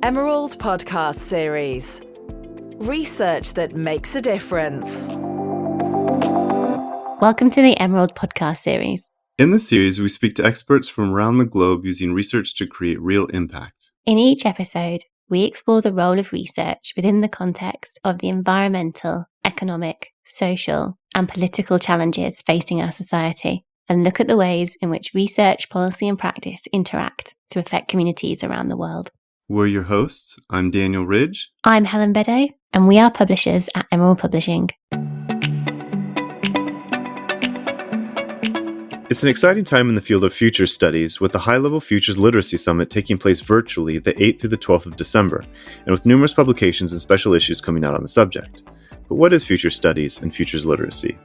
Emerald Podcast Series. Research that makes a difference. Welcome to the Emerald Podcast Series. In this series, we speak to experts from around the globe using research to create real impact. In each episode, we explore the role of research within the context of the environmental, economic, social, and political challenges facing our society, and look at the ways in which research, policy, and practice interact to affect communities around the world. We're your hosts. I'm Daniel Ridge. I'm Helen Beddoe, and we are publishers at Emerald Publishing. It's an exciting time in the field of futures studies, with the High-Level Futures Literacy Summit taking place virtually the 8th through the 12th of December, and with numerous publications and special issues coming out on the subject. But what is futures studies and futures literacy?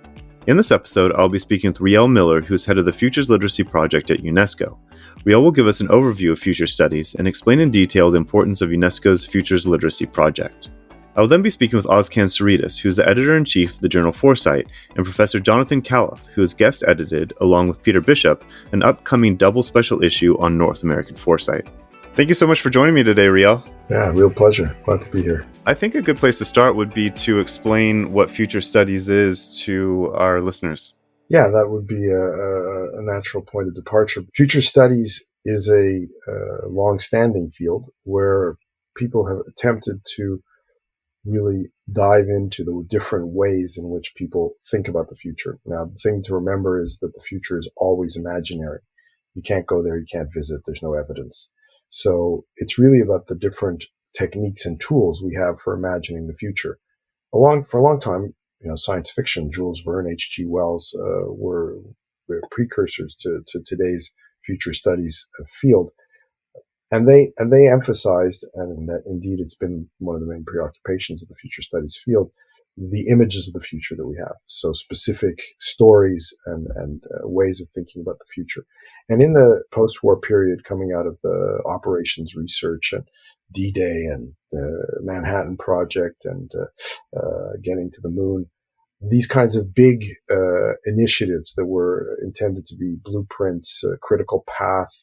In this episode, I'll be speaking with Riel Miller, who is head of the Futures Literacy Project at UNESCO. Riel will give us an overview of future studies and explain in detail the importance of UNESCO's Futures Literacy Project. I will then be speaking with Ozcan Saritas, who is the editor-in-chief of the journal Foresight, and Professor Jonathan Calof, who has guest-edited, along with Peter Bishop, an upcoming double special issue on North American foresight. Thank you so much for joining me today, Riel. Yeah, real pleasure. Glad to be here. I think a good place to start would be to explain what future studies is to our listeners. Yeah, that would be a natural point of departure. Future studies is a long-standing field where people have attempted to really dive into the different ways in which people think about the future. Now, the thing to remember is that the future is always imaginary. You can't go there, you can't visit, there's no evidence. So it's really about the different techniques and tools we have for imagining the future. For a long time, science fiction, Jules Verne, H.G. Wells were precursors to today's future studies field. And they emphasized, and indeed it's been one of the main preoccupations of the future studies field, the images of the future that we have. So specific stories and ways of thinking about the future. And in the post-war period, coming out of the operations research and D-Day and the Manhattan Project and getting to the moon, these kinds of big initiatives that were intended to be blueprints, critical path,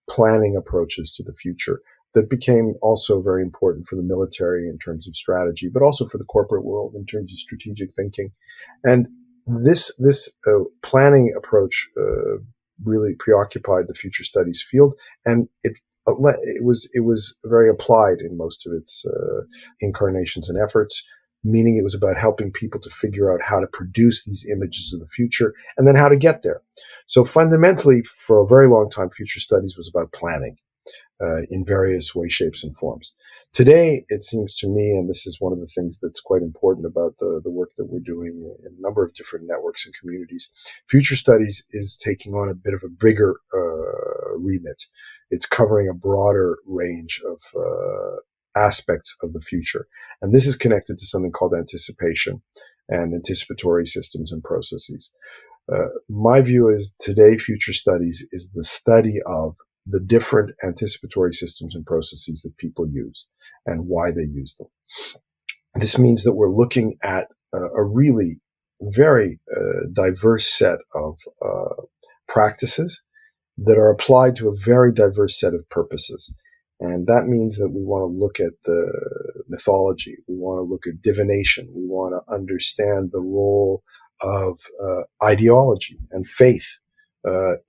planning approaches to the future that became also very important for the military in terms of strategy, but also for the corporate world in terms of strategic thinking. And this planning approach really preoccupied the future studies field, and it was very applied in most of its incarnations and efforts, meaning it was about helping people to figure out how to produce these images of the future and then how to get there. So fundamentally, for a very long time, future studies was about planning in various ways, shapes, and forms. Today, it seems to me, and this is one of the things that's quite important about the work that we're doing in a number of different networks and communities, future studies is taking on a bit of a bigger remit. It's covering a broader range of aspects of the future. And this is connected to something called anticipation and anticipatory systems and processes. My view is today future studies is the study of the different anticipatory systems and processes that people use and why they use them. This means that we're looking at a really very diverse set of practices that are applied to a very diverse set of purposes. And that means that we want to look at the mythology. We want to look at divination. We want to understand the role of ideology and faith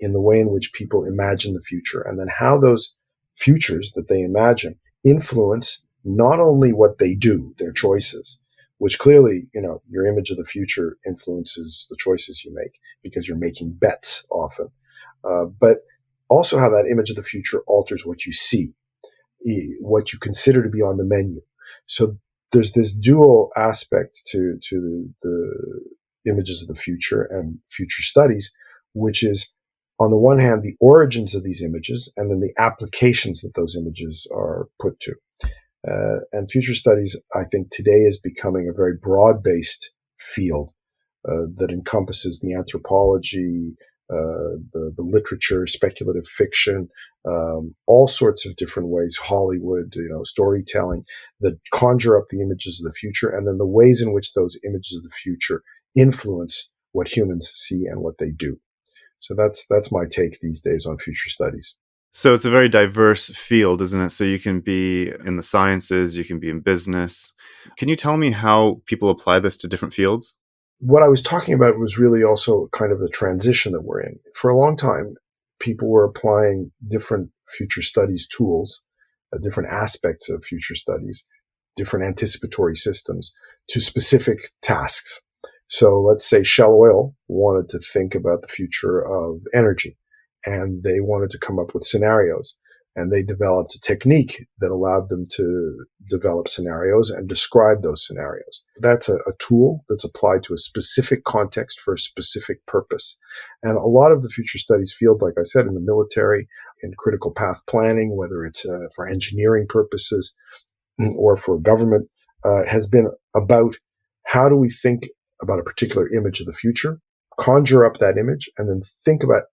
in the way in which people imagine the future, and then how those futures that they imagine influence not only what they do, their choices, which clearly, your image of the future influences the choices you make because you're making bets often, but also how that image of the future alters what you see, what you consider to be on the menu. So there's this dual aspect to the images of the future and future studies, which is, on the one hand, the origins of these images and then the applications that those images are put to. And future studies, I think, today is becoming a very broad-based field that encompasses the anthropology, the literature, speculative fiction, all sorts of different ways, Hollywood, storytelling, that conjure up the images of the future, and then the ways in which those images of the future influence what humans see and what they do. So that's my take these days on future studies. So it's a very diverse field, isn't it? So you can be in the sciences, you can be in business. Can you tell me how people apply this to different fields? What I was talking about was really also kind of the transition that we're in. For a long time, people were applying different future studies tools, different aspects of future studies, different anticipatory systems to specific tasks. So let's say Shell Oil wanted to think about the future of energy, and they wanted to come up with scenarios. And they developed a technique that allowed them to develop scenarios and describe those scenarios. That's a tool that's applied to a specific context for a specific purpose. And a lot of the future studies field, like I said, in the military, in critical path planning, whether it's for engineering purposes or for government, has been about how do we think about a particular image of the future, conjure up that image, and then think about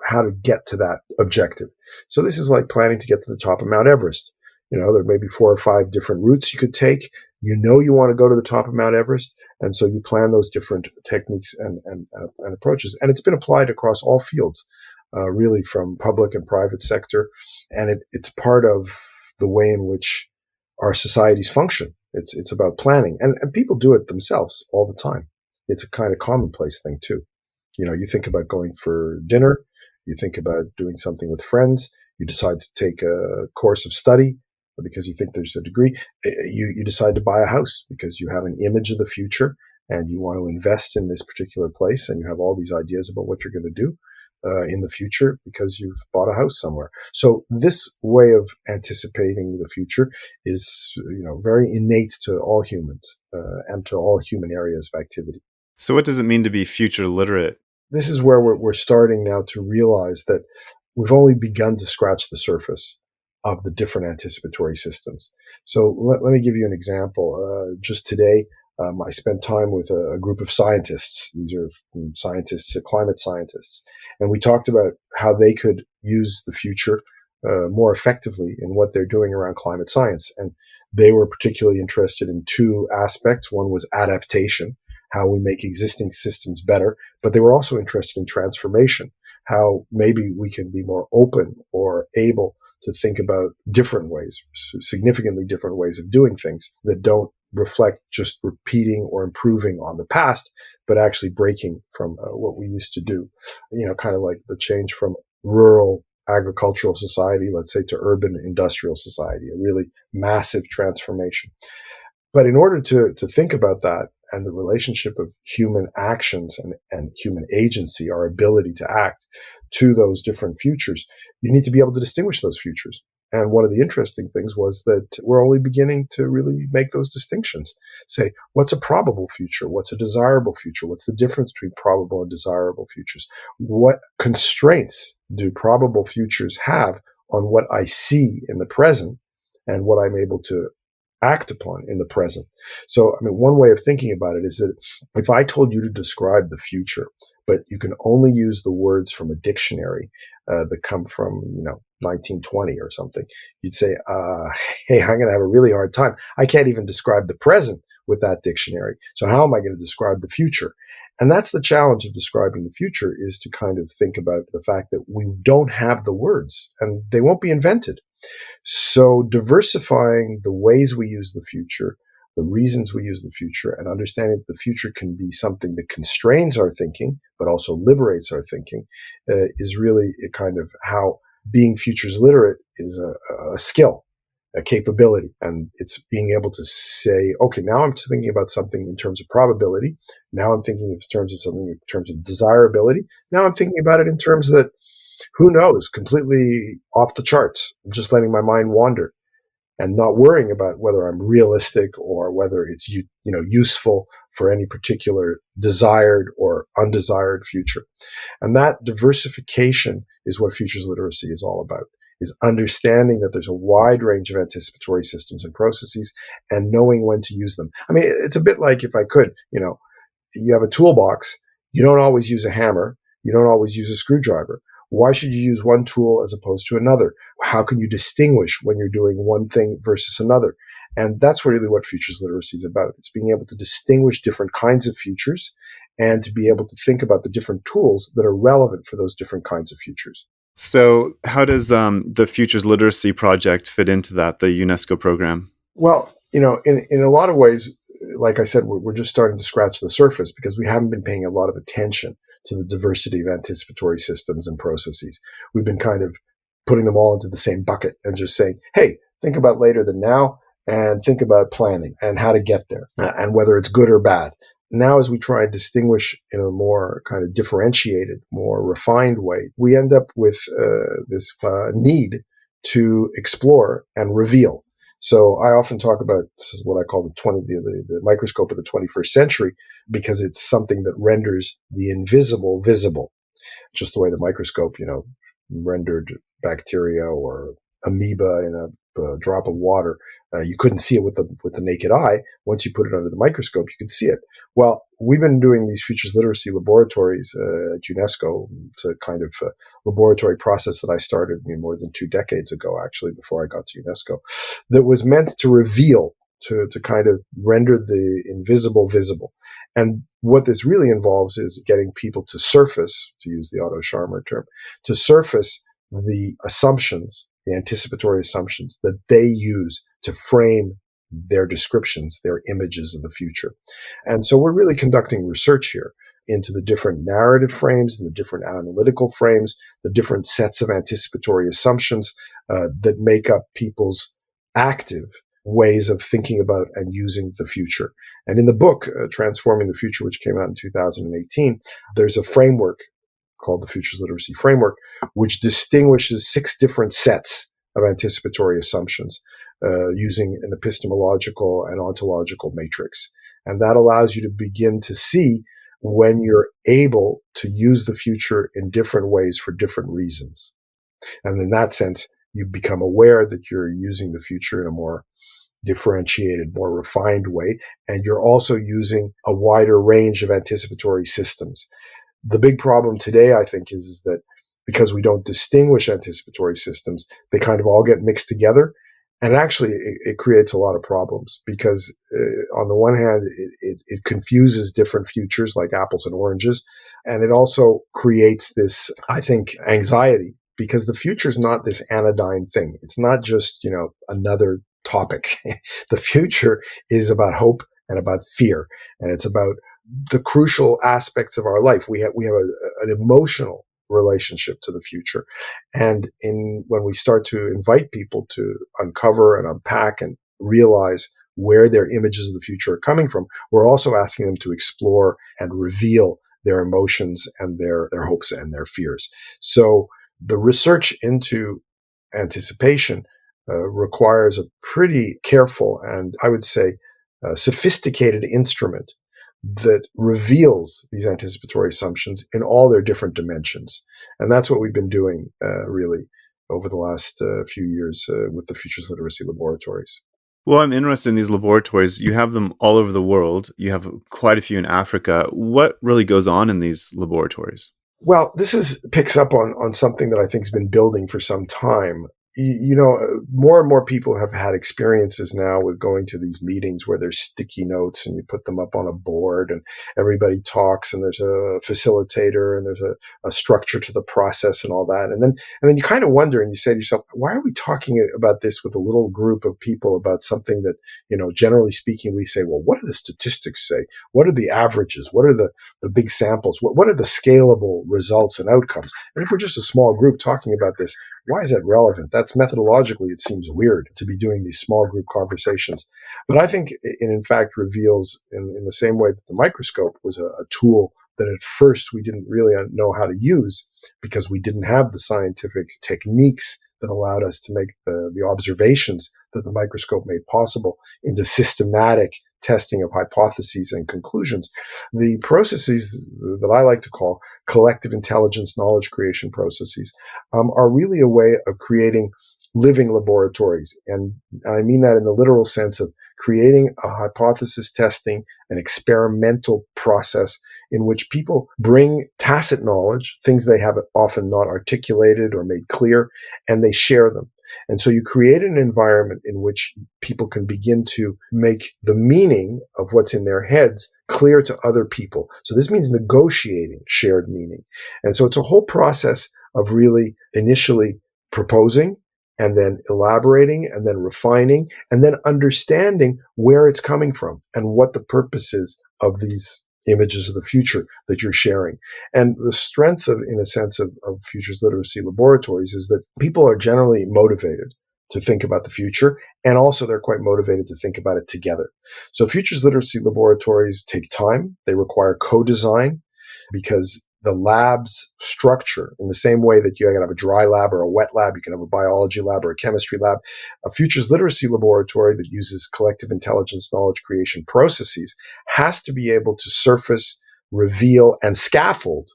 how to get to that objective. So this is like planning to get to the top of Mount Everest. There may be 4 or 5 different routes you could take. You want to go to the top of Mount Everest. And so you plan those different techniques and approaches. And it's been applied across all fields, really from public and private sector. And it's part of the way in which our societies function. It's about planning. And people do it themselves all the time. It's a kind of commonplace thing too. You think about going for dinner, you think about doing something with friends, you decide to take a course of study because you think there's a degree, you decide to buy a house because you have an image of the future and you want to invest in this particular place and you have all these ideas about what you're going to do in the future because you've bought a house somewhere. So this way of anticipating the future is very innate to all humans and to all human areas of activity. So what does it mean to be future literate? This is where we're starting now to realize that we've only begun to scratch the surface of the different anticipatory systems. So let me give you an example. Just today, I spent time with a group of scientists. These are scientists, climate scientists. And we talked about how they could use the future more effectively in what they're doing around climate science. And they were particularly interested in 2 aspects. One was adaptation, how we make existing systems better, but they were also interested in transformation, how maybe we can be more open or able to think about different ways, significantly different ways of doing things that don't reflect just repeating or improving on the past, but actually breaking from what we used to do. Kind of like the change from rural agricultural society, let's say, to urban industrial society, a really massive transformation. But in order to think about that and the relationship of human actions and human agency, our ability to act to those different futures, you need to be able to distinguish those futures. And one of the interesting things was that we're only beginning to really make those distinctions. Say, what's a probable future? What's a desirable future? What's the difference between probable and desirable futures? What constraints do probable futures have on what I see in the present and what I'm able to act upon in the present? So, one way of thinking about it is that if I told you to describe the future, but you can only use the words from a dictionary that come from, 1920 or something, you'd say, hey, I'm going to have a really hard time. I can't even describe the present with that dictionary. So how am I going to describe the future? And that's the challenge of describing the future, is to kind of think about the fact that we don't have the words and they won't be invented. So diversifying the ways we use the future, the reasons we use the future, and understanding that the future can be something that constrains our thinking, but also liberates our thinking, is really a kind of how being futures literate is a skill, a capability. And it's being able to say, okay, now I'm thinking about something in terms of probability. Now I'm thinking in terms of something in terms of desirability. Now I'm thinking about it in terms that, who knows, completely off the charts. I'm just letting my mind wander and not worrying about whether I'm realistic or whether it's useful for any particular desired or undesired future. And that diversification is what futures literacy is all about, is understanding that there's a wide range of anticipatory systems and processes and knowing when to use them. It's a bit like, if I could, you have a toolbox, you don't always use a hammer, you don't always use a screwdriver. Why should you use one tool as opposed to another? How can you distinguish when you're doing one thing versus another? And that's really what futures literacy is about. It's being able to distinguish different kinds of futures and to be able to think about the different tools that are relevant for those different kinds of futures. So, how does the Futures Literacy Project fit into that, the UNESCO program? Well, in a lot of ways, like I said, we're just starting to scratch the surface because we haven't been paying a lot of attention to the diversity of anticipatory systems and processes. We've been kind of putting them all into the same bucket and just saying, hey, think about later than now and think about planning and how to get there and whether it's good or bad. Now, as we try and distinguish in a more kind of differentiated, more refined way, we end up with this need to explore and reveal. So I often talk about, this is what I call the microscope of the 21st century, because it's something that renders the invisible visible, just the way the microscope, rendered bacteria or amoeba in a drop of water. You couldn't see it with the naked eye. Once you put it under the microscope, you could see it. Well, we've been doing these futures literacy laboratories at UNESCO. It's a kind of laboratory process that I started more than 2 decades ago, actually, before I got to UNESCO, that was meant to reveal, to kind of render the invisible visible. And what this really involves is getting people to surface, to use the Otto Scharmer term, to surface the assumptions, the anticipatory assumptions that they use to frame their descriptions, their images of the future. And so we're really conducting research here into the different narrative frames and the different analytical frames, the different sets of anticipatory assumptions that make up people's active ways of thinking about and using the future. And in the book, Transforming the Future, which came out in 2018, there's a framework called the Futures Literacy Framework, which distinguishes 6 different sets of anticipatory assumptions using an epistemological and ontological matrix. And that allows you to begin to see when you're able to use the future in different ways for different reasons. And in that sense, you become aware that you're using the future in a more differentiated, more refined way. And you're also using a wider range of anticipatory systems. The big problem today, I think, is that because we don't distinguish anticipatory systems, they kind of all get mixed together. And actually, it creates a lot of problems because on the one hand, it confuses different futures like apples and oranges. And it also creates this, I think, anxiety because the future is not this anodyne thing. It's not just, another topic. The future is about hope and about fear. And it's about the crucial aspects of our life. We have an emotional relationship to the future. And when we start to invite people to uncover and unpack and realize where their images of the future are coming from, we're also asking them to explore and reveal their emotions and their hopes and their fears. So the research into anticipation requires a pretty careful and, I would say, sophisticated instrument that reveals these anticipatory assumptions in all their different dimensions. And that's what we've been doing really over the last few years with the Futures Literacy Laboratories. Well, I'm interested in these laboratories. You have them all over the world. You have quite a few in Africa. What really goes on in these laboratories? Well, this picks up on something that I think has been building for some time. More and more people have had experiences now with going to these meetings where there's sticky notes and you put them up on a board and everybody talks and there's a facilitator and there's a structure to the process and all that. And then you kind of wonder and you say to yourself, why are we talking about this with a little group of people about something that, generally speaking, we say, well, what do the statistics say? What are the averages? What are the big samples? What are the scalable results and outcomes? And if we're just a small group talking about this, why is that relevant? That's methodologically, it seems weird to be doing these small group conversations. But I think it in fact reveals in the same way that the microscope was a tool that at first we didn't really know how to use because we didn't have the scientific techniques that allowed us to make the observations that the microscope made possible into systematic testing of hypotheses and conclusions. The processes that I like to call collective intelligence knowledge creation processes are really a way of creating living laboratories. And I mean that in the literal sense of creating a hypothesis testing, an experimental process in which people bring tacit knowledge, things they have often not articulated or made clear, and they share them. And so you create an environment in which people can begin to make the meaning of what's in their heads clear to other people. So this means negotiating shared meaning. And so it's a whole process of really initially proposing and then elaborating and then refining and then understanding where it's coming from and what the purpose is of these images of the future that you're sharing. And the strength of, in a sense, of futures literacy laboratories is that people are generally motivated to think about the future, and also they're quite motivated to think about it together. So futures literacy laboratories take time. They require co-design because the lab's structure, in the same way that you can have a dry lab or a wet lab, you can have a biology lab or a chemistry lab, a futures literacy laboratory that uses collective intelligence knowledge creation processes has to be able to surface, reveal, and scaffold,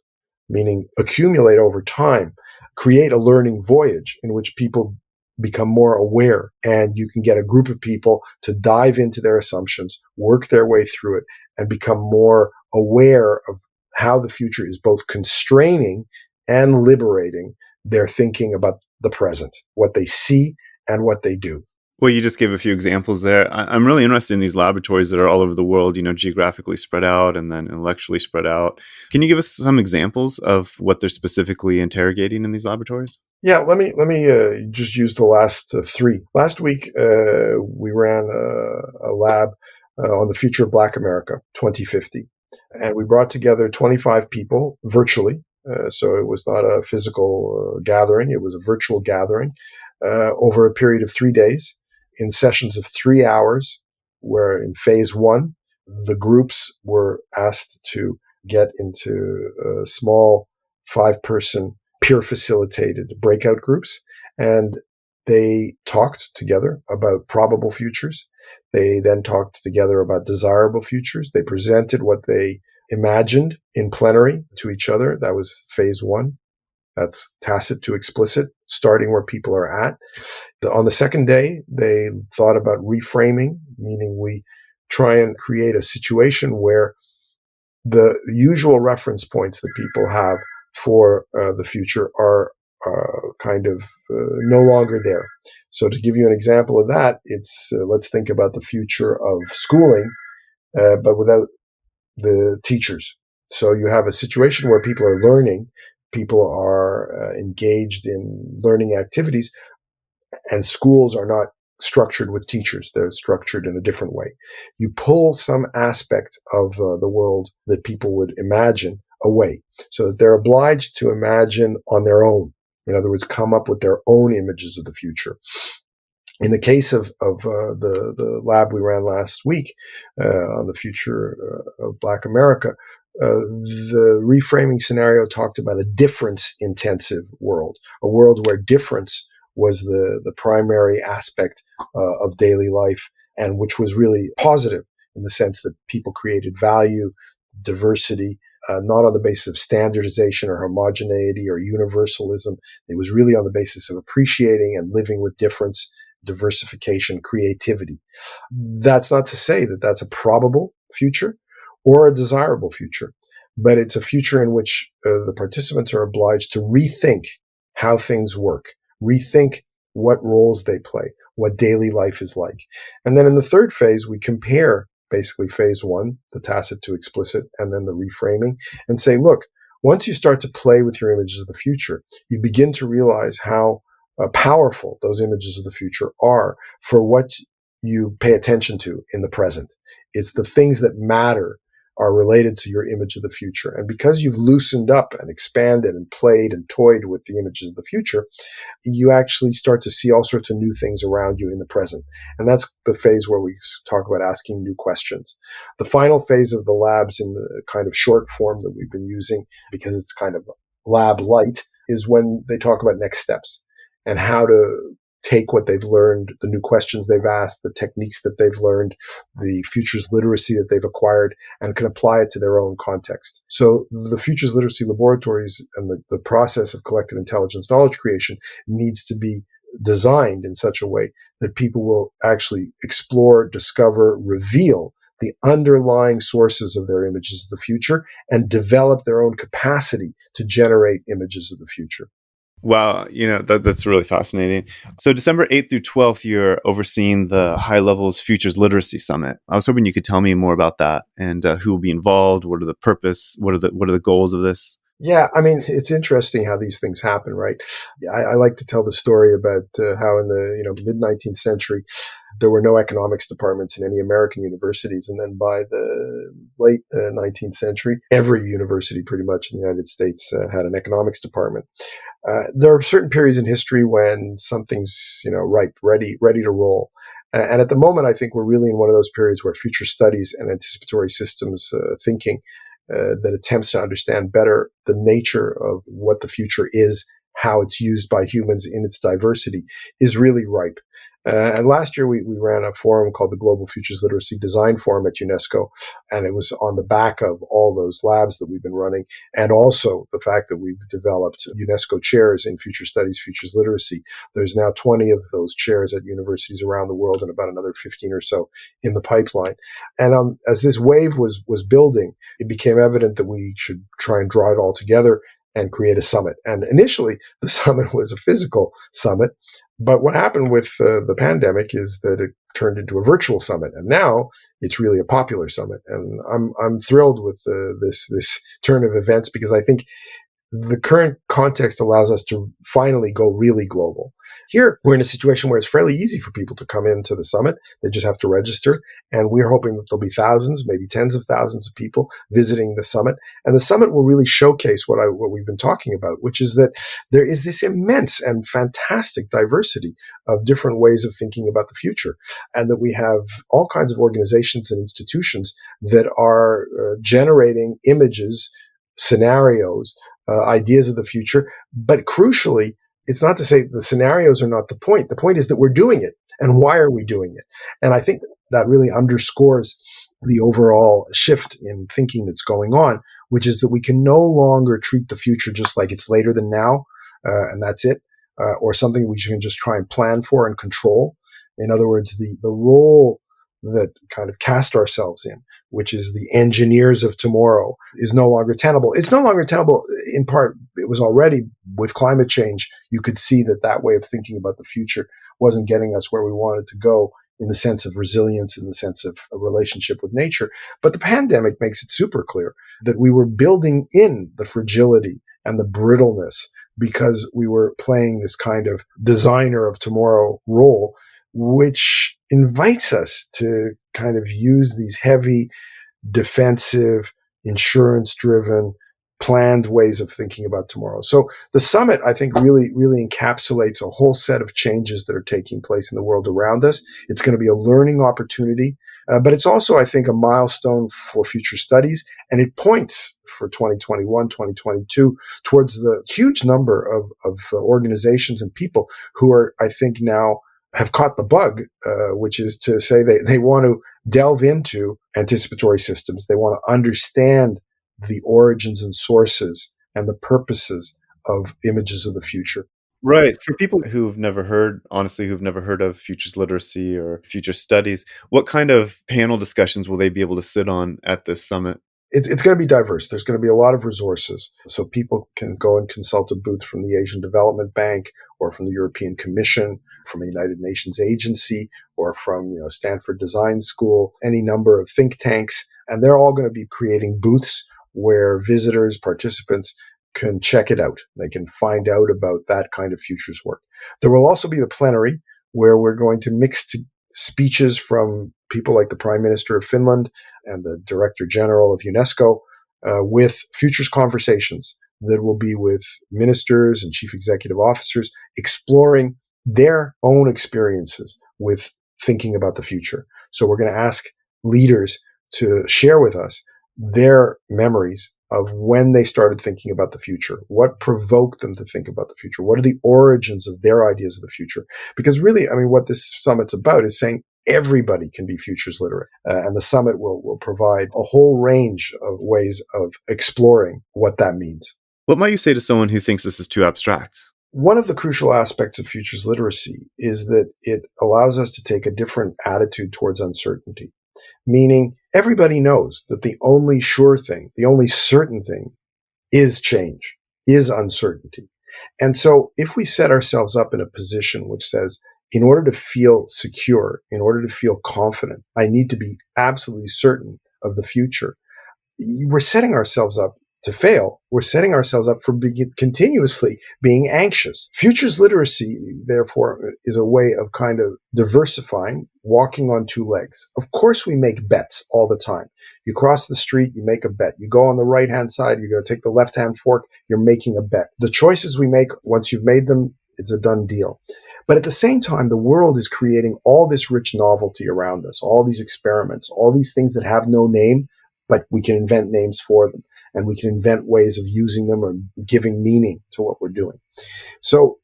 meaning accumulate over time, create a learning voyage in which people become more aware, and you can get a group of people to dive into their assumptions, work their way through it, and become more aware of how the future is both constraining and liberating their thinking about the present, what they see and what they do. Well, you just gave a few examples there. I'm really interested in these laboratories that are all over the world, geographically spread out and then intellectually spread out. Can you give us some examples of what they're specifically interrogating in these laboratories? Yeah, let me just use the last three. Last week, we ran a lab on the future of Black America, 2050. And we brought together 25 people virtually. So it was not a physical gathering. It was a virtual gathering over a period of 3 days in sessions of 3 hours, where in phase one, the groups were asked to get into small 5-person peer facilitated breakout groups. And they talked together about probable futures. They then talked together about desirable futures. They presented what they imagined in plenary to each other. That was phase one. That's tacit to explicit, starting where people are at. On the second day, they thought about reframing, meaning we try and create a situation where the usual reference points that people have for the future are no longer there. So to give you an example of that, it's let's think about the future of schooling, but without the teachers. So you have a situation where people are learning, people are engaged in learning activities, and schools are not structured with teachers. They're structured in a different way. You pull some aspect of the world that people would imagine away, so that they're obliged to imagine on their own. In other words, come up with their own images of the future. In the case of the lab we ran last week on the future of Black America, the reframing scenario talked about a difference-intensive world, a world where difference was the primary aspect of daily life, and which was really positive in the sense that people created value, diversity, not on the basis of standardization or homogeneity or universalism. It was really on the basis of appreciating and living with difference, diversification, creativity. That's not to say that that's a probable future or a desirable future, but it's a future in which the participants are obliged to rethink how things work, rethink what roles they play, what daily life is like. And then in the third phase, we compare basically phase one, the tacit to explicit, and then the reframing, and say, look, once you start to play with your images of the future, you begin to realize how powerful those images of the future are for what you pay attention to in the present. It's the things that matter are related to your image of the future. And because you've loosened up and expanded and played and toyed with the images of the future, you actually start to see all sorts of new things around you in the present. And that's the phase where we talk about asking new questions. The final phase of the labs in the kind of short form that we've been using, because it's kind of lab light, is when they talk about next steps and how to take what they've learned, the new questions they've asked, the techniques that they've learned, the futures literacy that they've acquired, and can apply it to their own context. So the futures literacy laboratories and the process of collective intelligence knowledge creation needs to be designed in such a way that people will actually explore, discover, reveal the underlying sources of their images of the future and develop their own capacity to generate images of the future. Wow, that's really fascinating. So December 8th through 12th, you're overseeing the High Levels Futures Literacy Summit. I was hoping you could tell me more about that and who will be involved. What are the purpose? What are the goals of this? Yeah, I mean, it's interesting how these things happen, right? I like to tell the story about how in the mid 19th century there were no economics departments in any American universities, and then by the late 19th century, every university pretty much in the United States had an economics department. There are certain periods in history when something's ripe, ready to roll. And at the moment, I think we're really in one of those periods where future studies and anticipatory systems thinking that attempts to understand better the nature of what the future is, how it's used by humans in its diversity, is really ripe. And last year we ran a forum called the Global Futures Literacy Design Forum at UNESCO, and it was on the back of all those labs that we've been running, and also the fact that we've developed UNESCO chairs in future studies, futures literacy. There's now 20 of those chairs at universities around the world, and about another 15 or so in the pipeline. And as this wave was building, it became evident that we should try and draw it all together and create a summit. And initially, the summit was a physical summit. But what happened with the pandemic is that it turned into a virtual summit, and now it's really a popular summit. And I'm thrilled with this turn of events, because I think the current context allows us to finally go really global. Here, we're in a situation where it's fairly easy for people to come into the summit. They just have to register. And we're hoping that there'll be thousands, maybe tens of thousands of people visiting the summit. And the summit will really showcase what we've been talking about, which is that there is this immense and fantastic diversity of different ways of thinking about the future. And that we have all kinds of organizations and institutions that are generating images, scenarios, ideas of the future. But crucially, it's not to say the scenarios are not the point. The point is that we're doing it. And why are we doing it? And I think that really underscores the overall shift in thinking that's going on, which is that we can no longer treat the future just like it's later than now, and that's it, or something we can just try and plan for and control. In other words, the role that kind of cast ourselves in, which is the engineers of tomorrow, is no longer tenable. It's no longer tenable in part. It was already with climate change. You could see that way of thinking about the future wasn't getting us where we wanted to go in the sense of resilience, in the sense of a relationship with nature. But the pandemic makes it super clear that we were building in the fragility and the brittleness because we were playing this kind of designer of tomorrow role, which invites us to kind of use these heavy, defensive, insurance-driven, planned ways of thinking about tomorrow. So the summit, I think, really encapsulates a whole set of changes that are taking place in the world around us. It's going to be a learning opportunity, but it's also, I think, a milestone for future studies, and it points for 2021, 2022 towards the huge number of organizations and people who are, I think, now have caught the bug, which is to say they want to delve into anticipatory systems. They want to understand the origins and sources and the purposes of images of the future. Right. For people who've never heard of futures literacy or future studies, what kind of panel discussions will they be able to sit on at this summit? It's going to be diverse. There's going to be a lot of resources. So people can go and consult a booth from the Asian Development Bank or from the European Commission, from a United Nations agency, or from Stanford Design School, any number of think tanks. And they're all going to be creating booths where visitors, participants can check it out. They can find out about that kind of futures work. There will also be the plenary where we're going to mix speeches from people like the Prime Minister of Finland and the Director General of UNESCO with futures conversations that will be with ministers and chief executive officers exploring their own experiences with thinking about the future. So we're going to ask leaders to share with us their memories of when they started thinking about the future. What provoked them to think about the future? What are the origins of their ideas of the future? Because really, I mean, what this summit's about is saying everybody can be futures literate. And the summit will provide a whole range of ways of exploring what that means. What might you say to someone who thinks this is too abstract? One of the crucial aspects of futures literacy is that it allows us to take a different attitude towards uncertainty. Meaning everybody knows that the only sure thing, the only certain thing is change, is uncertainty. And so if we set ourselves up in a position which says, in order to feel secure, in order to feel confident, I need to be absolutely certain of the future, we're setting ourselves up to fail, we're setting ourselves up for continuously being anxious. Futures literacy, therefore, is a way of kind of diversifying, walking on two legs. Of course, we make bets all the time. You cross the street, you make a bet. You go on the right-hand side, you're going to take the left-hand fork, you're making a bet. The choices we make, once you've made them, it's a done deal. But at the same time, the world is creating all this rich novelty around us, all these experiments, all these things that have no name, but we can invent names for them. And we can invent ways of using them or giving meaning to what we're doing. So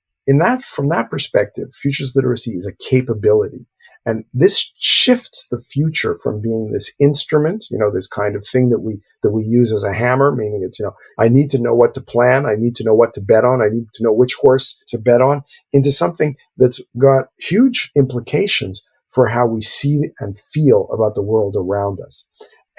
from that perspective, futures literacy is a capability. And this shifts the future from being this instrument, this kind of thing that we use as a hammer, meaning it's, I need to know what to plan. I need to know what to bet on. I need to know which horse to bet on, into something that's got huge implications for how we see and feel about the world around us.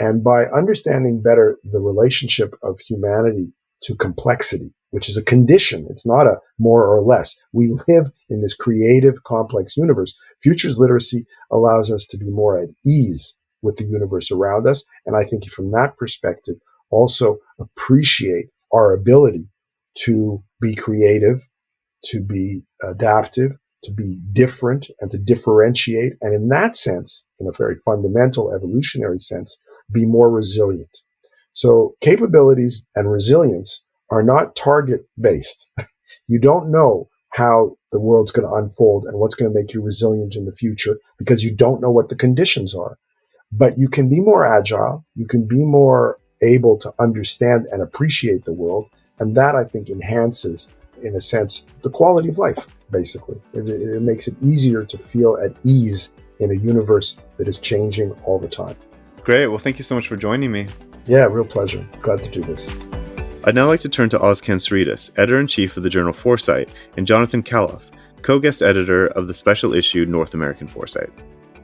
And by understanding better the relationship of humanity to complexity, which is a condition, it's not a more or less. We live in this creative, complex universe. Futures literacy allows us to be more at ease with the universe around us. And I think from that perspective, also appreciate our ability to be creative, to be adaptive, to be different, and to differentiate. And in that sense, in a very fundamental evolutionary sense, be more resilient. So capabilities and resilience are not target-based. You don't know how the world's going to unfold and what's going to make you resilient in the future because you don't know what the conditions are. But you can be more agile. You can be more able to understand and appreciate the world. And that, I think, enhances, in a sense, the quality of life, basically. It makes it easier to feel at ease in a universe that is changing all the time. Great. Well, thank you so much for joining me. Yeah, real pleasure. Glad to do this. I'd now like to turn to Ozcan Saritas, editor-in-chief of the journal Foresight, and Jonathan Calof, co-guest editor of the special issue North American Foresight.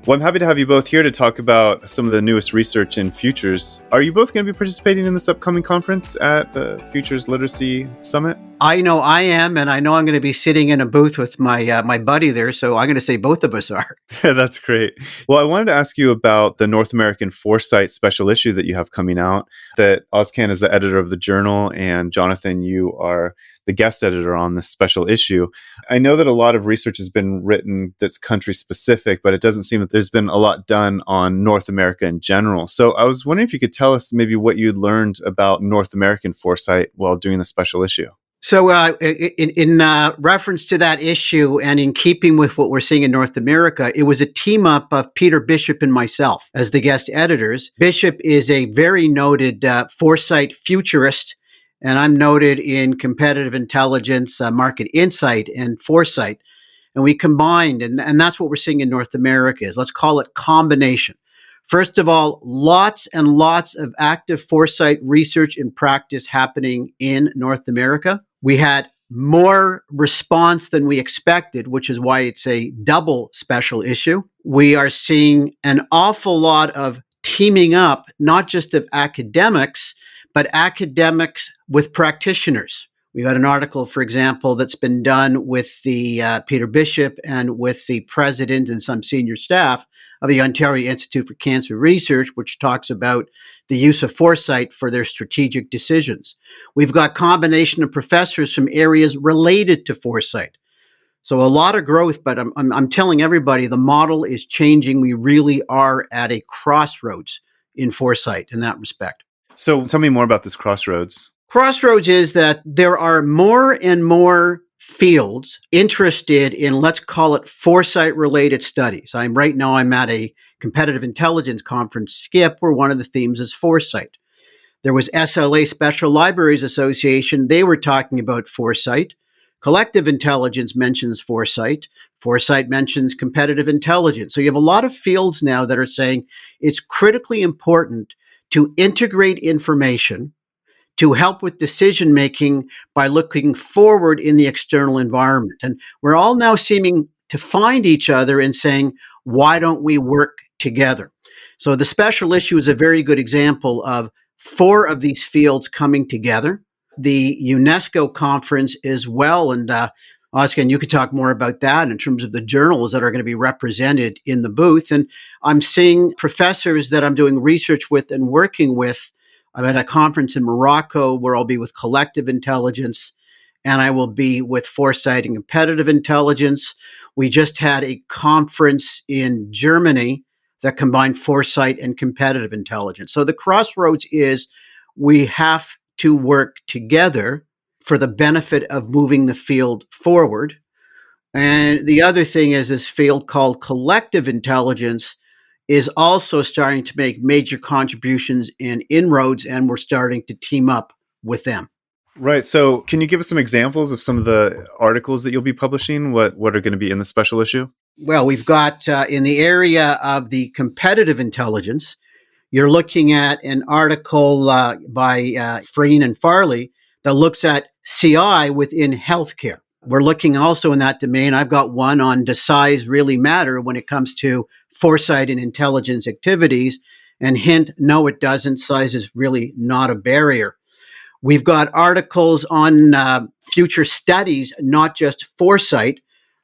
Well, I'm happy to have you both here to talk about some of the newest research in futures. Are you both going to be participating in this upcoming conference at the Futures Literacy Summit? I know I am, and I know I'm going to be sitting in a booth with my buddy there, so I'm going to say both of us are. That's great. Well, I wanted to ask you about the North American Foresight special issue that you have coming out, that Ozcan is the editor of the journal, and Jonathan, you are the guest editor on this special issue. I know that a lot of research has been written that's country-specific, but it doesn't seem that there's been a lot done on North America in general. So I was wondering if you could tell us maybe what you'd learned about North American Foresight while doing the special issue. So in reference to that issue and in keeping with what we're seeing in North America, it was a team up of Peter Bishop and myself as the guest editors. Bishop is a very noted foresight futurist, and I'm noted in competitive intelligence, market insight, and foresight. And we combined, and that's what we're seeing in North America is, let's call it combination. First of all, lots and lots of active foresight research and practice happening in North America. We had more response than we expected, which is why it's a double special issue. We are seeing an awful lot of teaming up, not just of academics, but academics with practitioners. We got an article, for example, that's been done with the Peter Bishop and with the president and some senior staff of the Ontario Institute for Cancer Research, which talks about the use of foresight for their strategic decisions. We've got combination of professors from areas related to foresight. So a lot of growth, but I'm telling everybody the model is changing. We really are at a crossroads in foresight in that respect. So tell me more about this crossroads. Crossroads is that there are more and more fields interested in, let's call it, foresight-related studies. Right now I'm at a competitive intelligence conference, SCIP, where one of the themes is foresight. There was SLA, Special Libraries Association. They were talking about foresight. Collective intelligence mentions foresight. Foresight mentions competitive intelligence. So you have a lot of fields now that are saying it's critically important to integrate information to help with decision making by looking forward in the external environment. And we're all now seeming to find each other and saying, why don't we work together? So the special issue is a very good example of 4 of these fields coming together. The UNESCO conference as well. And Ozcan, you could talk more about that in terms of the journals that are going to be represented in the booth. And I'm seeing professors that I'm doing research with and working with I'm at a conference in Morocco where I'll be with collective intelligence, and I will be with foresight and competitive intelligence. We just had a conference in Germany that combined foresight and competitive intelligence. So the crossroads is we have to work together for the benefit of moving the field forward. And the other thing is this field called collective intelligence is also starting to make major contributions in inroads, and we're starting to team up with them. Right. So, can you give us some examples of some of the articles that you'll be publishing? What are going to be in the special issue? Well, we've got in the area of the competitive intelligence, you're looking at an article by Freen and Farley that looks at CI within healthcare. We're looking also in that domain. I've got one on does size really matter when it comes to foresight and intelligence activities? And hint, no, it doesn't. Size is really not a barrier. We've got articles on future studies, not just foresight,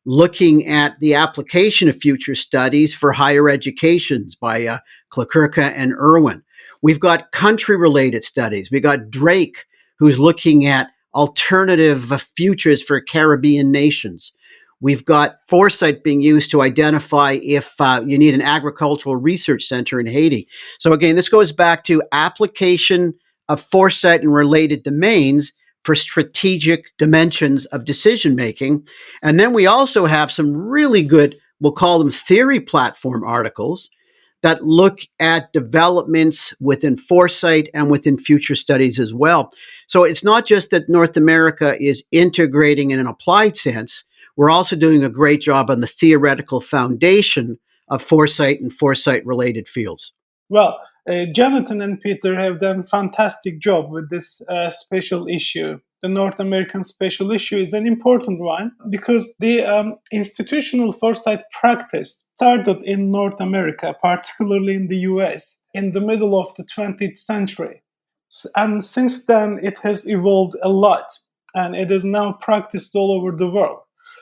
looking at the application of future studies for higher educations by Klakurka and Irwin. We've got country-related studies. We've got Drake, who's looking at alternative futures for Caribbean nations. We've got foresight being used to identify if you need an agricultural research center in Haiti. So again, this goes back to application of foresight and related domains for strategic dimensions of decision making. And then we also have some really good, we'll call them theory platform articles that look at developments within foresight and within future studies as well. So it's not just that North America is integrating in an applied sense. We're also doing a great job on the theoretical foundation of foresight and foresight related fields. Well, Jonathan and Peter have done a fantastic job with this special issue. The North American special issue is an important one because the institutional foresight practice started in North America, particularly in the US, in the middle of the 20th century. And since then, it has evolved a lot, and it is now practiced all over the world.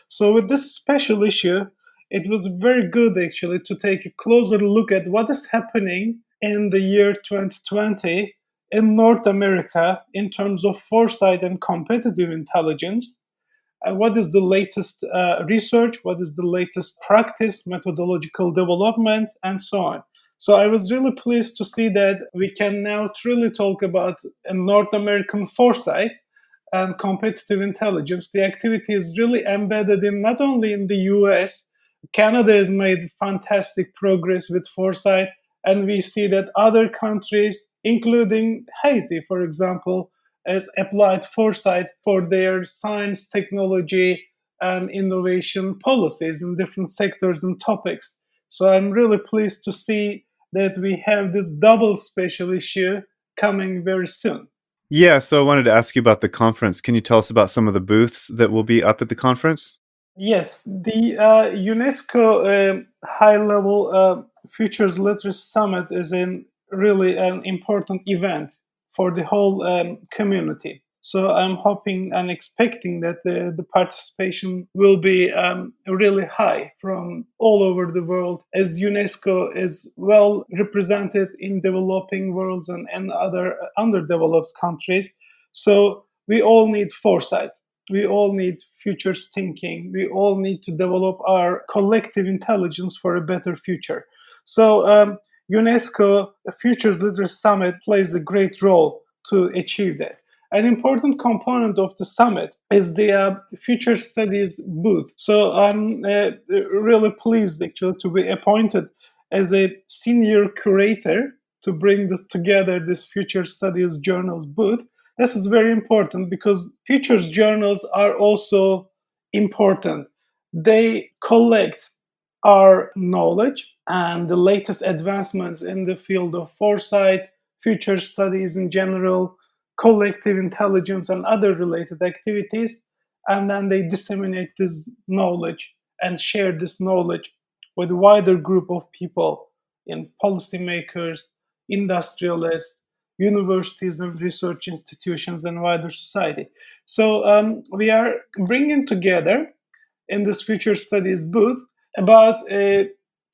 So with this special issue, it was very good actually to take a closer look at what is happening in the year 2020 in North America in terms of foresight and competitive intelligence. What is the latest research? What is the latest practice, methodological development, and so on? So I was really pleased to see that we can now truly talk about a North American foresight and competitive intelligence. The activity is really embedded in not only in the US. Canada has made fantastic progress with foresight, and we see that other countries, including Haiti, for example, has applied foresight for their science, technology, and innovation policies in different sectors and topics. So I'm really pleased to see that we have this double special issue coming very soon. Yeah, so I wanted to ask you about the conference. Can you tell us about some of the booths that will be up at the conference? Yes, the UNESCO high-level Futures Literacy Summit is really an important event for the whole community. So I'm hoping and expecting that the participation will be really high from all over the world, as UNESCO is well represented in developing worlds and other underdeveloped countries. So we all need foresight. We all need futures thinking. We all need to develop our collective intelligence for a better future. So UNESCO Futures Literacy Summit plays a great role to achieve that. An important component of the summit is the future studies booth. So I'm really pleased actually to be appointed as a senior curator to bring together this future studies journals booth. This is very important because futures journals are also important. They collect our knowledge and the latest advancements in the field of foresight, future studies in general, collective intelligence, and other related activities. And then they disseminate this knowledge and share this knowledge with a wider group of people in policymakers, industrialists, universities and research institutions, and wider society. So we are bringing together in this future studies booth about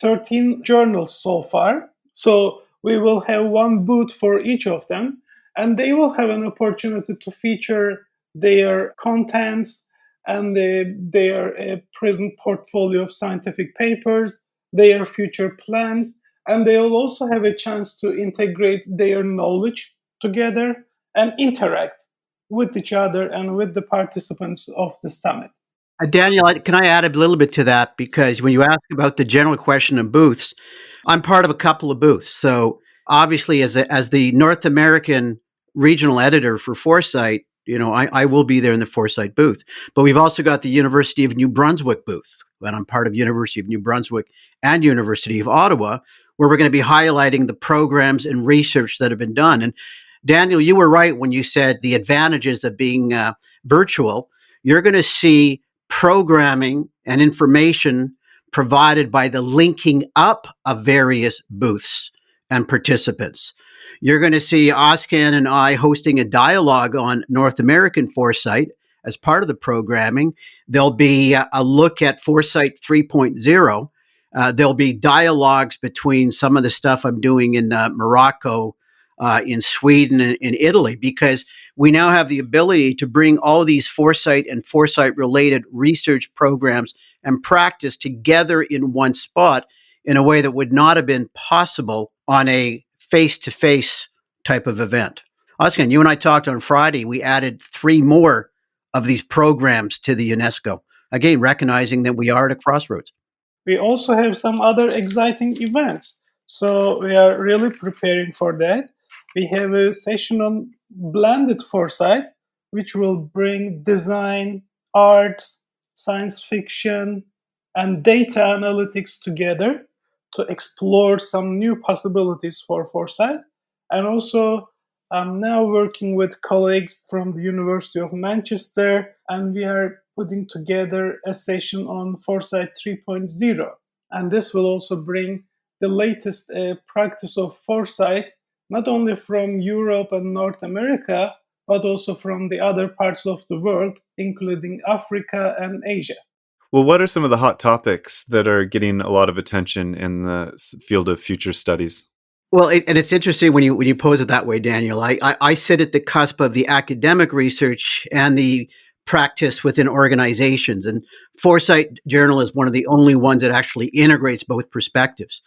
13 journals so far. So we will have one booth for each of them. and they will have an opportunity to feature their contents and their present portfolio of scientific papers, their future plans, and they will also have a chance to integrate their knowledge together and interact with each other and with the participants of the summit. Daniel, can I add a little bit to that? Because when you ask about the general question of booths, I'm part of a couple of booths. So obviously, as the North American regional editor for Foresight, I will be there in the Foresight booth. But we've also got the University of New Brunswick booth, and I'm part of University of New Brunswick and University of Ottawa, where we're going to be highlighting the programs and research that have been done. And Daniel, you were right when you said the advantages of being virtual. You're going to see programming and information provided by the linking up of various booths and participants. You're going to see Oscan and I hosting a dialogue on North American Foresight as part of the programming. There'll be a look at Foresight 3.0. There'll be dialogues between some of the stuff I'm doing in Morocco, in Sweden, and in Italy, because we now have the ability to bring all these foresight and foresight related research programs and practice together in one spot in a way that would not have been possible on a face-to-face type of event. Oscar, you and I talked on Friday. We added 3 more of these programs to the UNESCO, again, recognizing that we are at a crossroads. We also have some other exciting events. So we are really preparing for that. We have a session on blended foresight, which will bring design, art, science fiction, and data analytics together to explore some new possibilities for foresight. And also, I'm now working with colleagues from the University of Manchester, and we are putting together a session on Foresight 3.0. And this will also bring the latest practice of foresight, not only from Europe and North America, but also from the other parts of the world, including Africa and Asia. Well, what are some of the hot topics that are getting a lot of attention in the field of future studies? Well, and it's interesting when you pose it that way, Daniel. I sit at the cusp of the academic research and the practice within organizations. And Foresight Journal is one of the only ones that actually integrates both perspectives.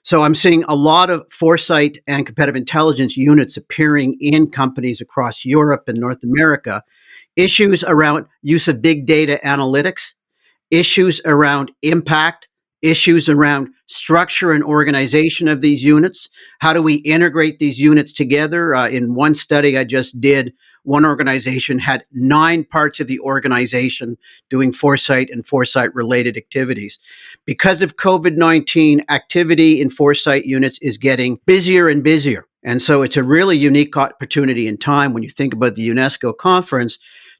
So I'm seeing a lot of foresight and competitive intelligence units appearing in companies across Europe and North America. Issues around use of big data analytics, issues around impact, issues around structure and organization of these units. How do we integrate these units together? In one study I just did, one organization had 9 parts of the organization doing foresight and foresight related activities. Because of COVID-19, activity in foresight units is getting busier and busier. And so it's a really unique opportunity in time when you think about the UNESCO conference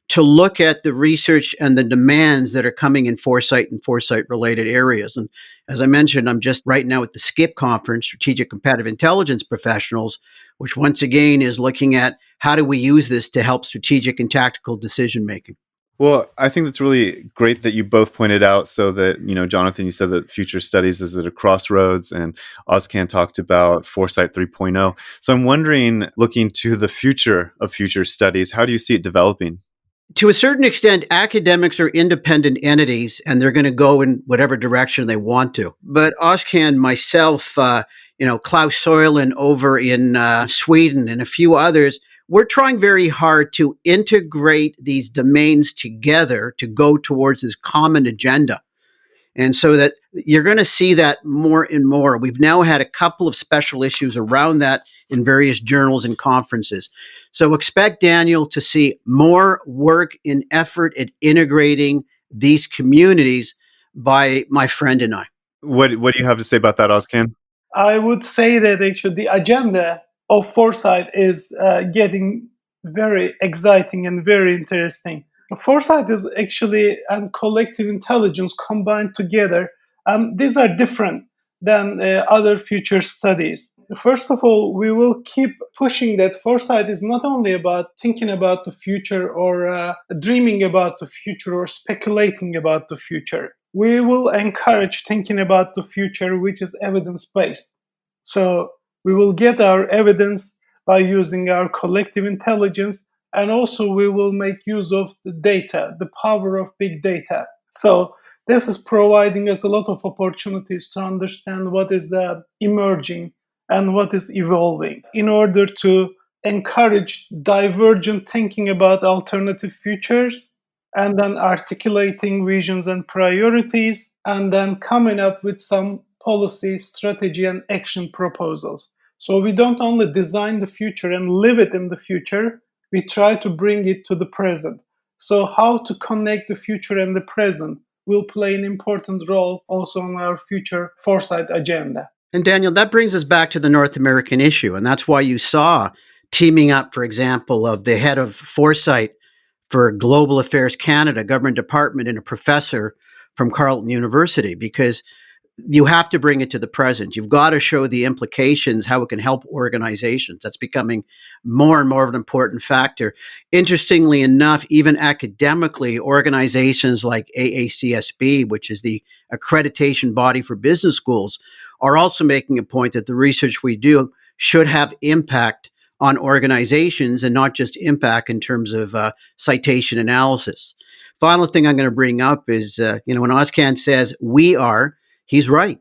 to look at the research and the demands that are coming in foresight and foresight related areas. And as I mentioned, I'm just right now at the SCIP conference, Strategic Competitive Intelligence Professionals, which once again is looking at how do we use this to help strategic and tactical decision making. Well, I think that's really great that you both pointed out, so that, Jonathan, you said that future studies is at a crossroads, and Ozcan talked about Foresight 3.0. So I'm wondering, looking to the future of future studies, how do you see it developing? To a certain extent, academics are independent entities and they're going to go in whatever direction they want to. But Ozcan, myself, Klaus Soilen over in Sweden and a few others, we're trying very hard to integrate these domains together to go towards this common agenda. And so that you're going to see that more and more. We've now had a couple of special issues around that in various journals and conferences. So expect, Daniel, to see more work and effort at integrating these communities by my friend and I. What do you have to say about that, Ozcan? I would say that actually the agenda of foresight is getting very exciting and very interesting. Foresight is actually a collective intelligence combined together. These are different than other future studies. First of all, we will keep pushing that foresight is not only about thinking about the future or dreaming about the future or speculating about the future. We will encourage thinking about the future which is evidence-based. So we will get our evidence by using our collective intelligence. And also, we will make use of the data, the power of big data. So, this is providing us a lot of opportunities to understand what is emerging and what is evolving in order to encourage divergent thinking about alternative futures, and then articulating visions and priorities, and then coming up with some policy, strategy, and action proposals. So we don't only design the future and live it in the future, we try to bring it to the present. So, how to connect the future and the present will play an important role also on our future foresight agenda. And Daniel, that brings us back to the North American issue. And that's why you saw teaming up, for example, of the head of foresight for Global Affairs Canada, Government Department, and a professor from Carleton University, because you have to bring it to the present. You've got to show the implications, how it can help organizations. That's becoming more and more of an important factor. Interestingly enough, even academically, organizations like AACSB, which is the accreditation body for business schools, are also making a point that the research we do should have impact on organizations and not just impact in terms of citation analysis. Final thing I'm going to bring up is, when Ozcan says we are, he's right.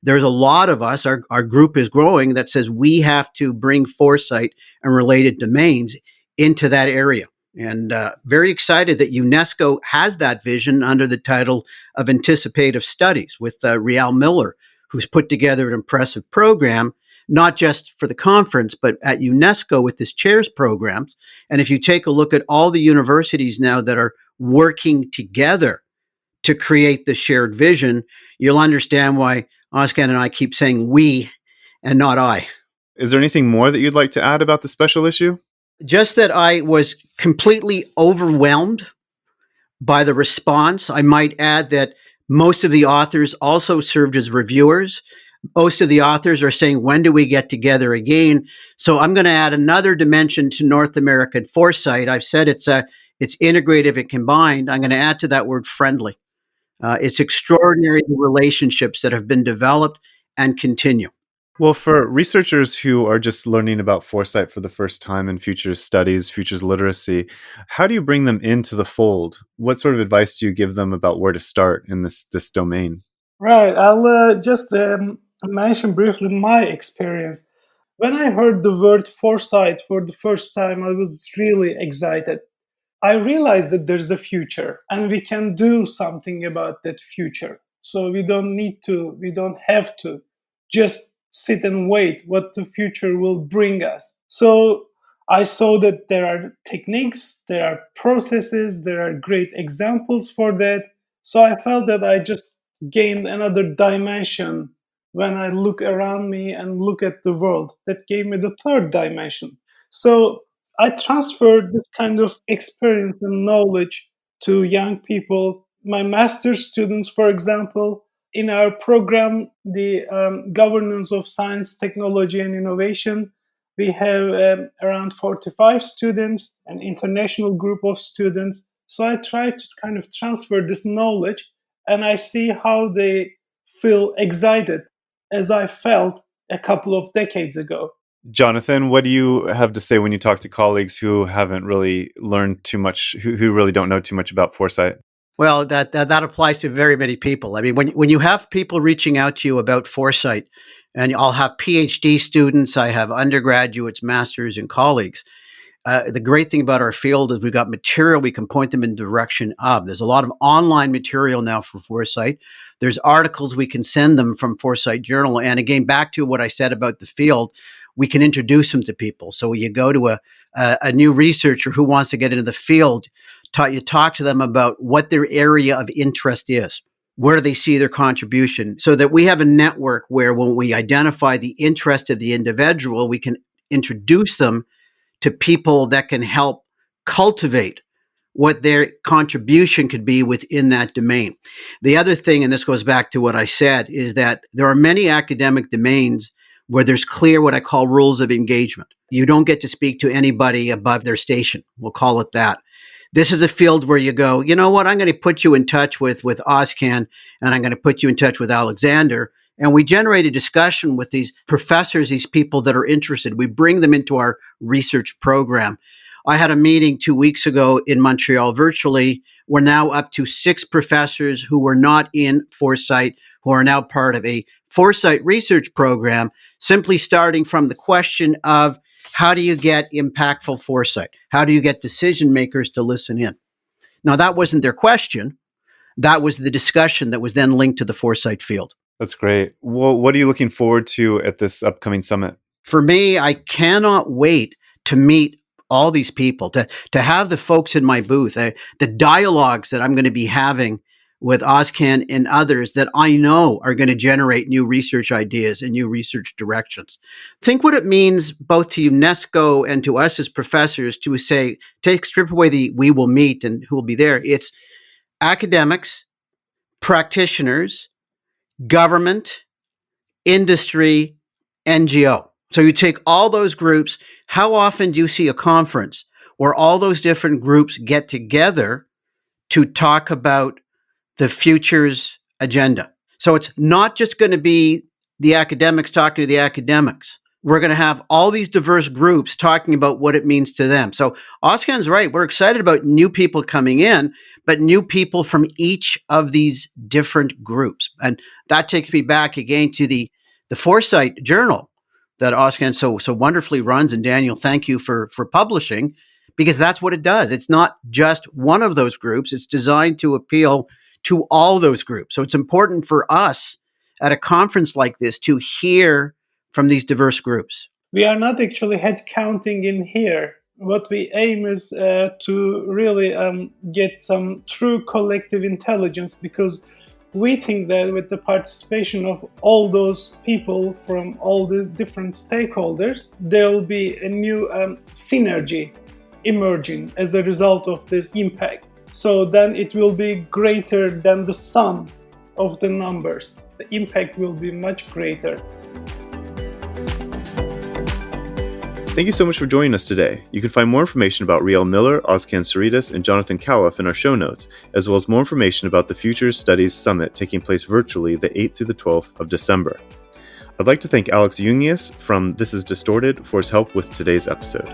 There's a lot of us, our group is growing, that says we have to bring foresight and related domains into that area. And very excited that UNESCO has that vision under the title of Anticipative Studies with Rial Miller, who's put together an impressive program, not just for the conference, but at UNESCO with this chairs programs. And if you take a look at all the universities now that are working together to create the shared vision, you'll understand why Ozcan and I keep saying we and not I. Is there anything more that you'd like to add about the special issue? Just that I was completely overwhelmed by the response. I might add that most of the authors also served as reviewers. Most of the authors are saying, when do we get together again? So I'm going to add another dimension to North American foresight. I've said it's integrative and combined. I'm going to add to that word friendly. It's extraordinary the relationships that have been developed and continue. Well, for researchers who are just learning about foresight for the first time in futures studies, futures literacy, how do you bring them into the fold? What sort of advice do you give them about where to start in this domain? Right. I'll just mention briefly my experience. When I heard the word foresight for the first time, I was really excited. I realized that there's a future and we can do something about that future. So we don't have to just sit and wait what the future will bring us. So I saw that there are techniques, there are processes, there are great examples for that. So I felt that I just gained another dimension when I look around me and look at the world. That gave me the third dimension. So I transferred this kind of experience and knowledge to young people. My master's students, for example, in our program, the Governance of Science, Technology, and Innovation, we have around 45 students, an international group of students. So I try to kind of transfer this knowledge, and I see how they feel excited as I felt a couple of decades ago. Jonathan, what do you have to say when you talk to colleagues who haven't really learned too much, who really don't know too much about foresight? Well, that applies to very many people. I mean, when you have people reaching out to you about foresight, and I'll have PhD students, I have undergraduates, masters, and colleagues. The great thing about our field is we've got material we can point them in the direction of. There's a lot of online material now for foresight. There's articles we can send them from Foresight Journal. And again, back to what I said about the field, we can introduce them to people. So you go to a new researcher who wants to get into the field, you talk to them about what their area of interest is, where they see their contribution, so that we have a network where when we identify the interest of the individual, we can introduce them to people that can help cultivate what their contribution could be within that domain. The other thing, and this goes back to what I said, is that there are many academic domains where there's clear what I call rules of engagement. You don't get to speak to anybody above their station. We'll call it that. This is a field where you go, you know what, I'm going to put you in touch with Ozcan, and I'm going to put you in touch with Alexander, And we generate a discussion with these professors, these people that are interested. We bring them into our research program. I had a meeting 2 weeks ago in Montreal virtually. We're now up to 6 professors who were not in Foresight, who are now part of a Foresight research program, simply starting from the question of how do you get impactful foresight? How do you get decision makers to listen in? Now, that wasn't their question. That was the discussion that was then linked to the foresight field. That's great. Well, what are you looking forward to at this upcoming summit? For me, I cannot wait to meet all these people, to have the folks in my booth, the dialogues that I'm going to be having with OSCAN and others that I know are going to generate new research ideas and new research directions. Think what it means both to UNESCO and to us as professors to say, strip away the we will meet and who will be there. It's academics, practitioners, government, industry, NGO. So you take all those groups. How often do you see a conference where all those different groups get together to talk about the future's agenda? So it's not just going to be the academics talking to the academics. We're going to have all these diverse groups talking about what it means to them. So OSCAN's right. We're excited about new people coming in, but new people from each of these different groups. And that takes me back again to the Foresight Journal that OSCAN so wonderfully runs. And Daniel, thank you for publishing, because that's what it does. It's not just one of those groups. It's designed to appeal to all those groups. So it's important for us at a conference like this to hear from these diverse groups. We are not actually head counting in here. What we aim is to really get some true collective intelligence, because we think that with the participation of all those people from all the different stakeholders, there will be a new synergy emerging as a result of this impact. So then it will be greater than the sum of the numbers. The impact will be much greater. Thank you so much for joining us today. You can find more information about Riel Miller, Ozcan Saritas, and Jonathan Califf in our show notes, as well as more information about the Futures Studies Summit taking place virtually the 8th through the 12th of December. I'd like to thank Alex Jungius from This Is Distorted for his help with today's episode.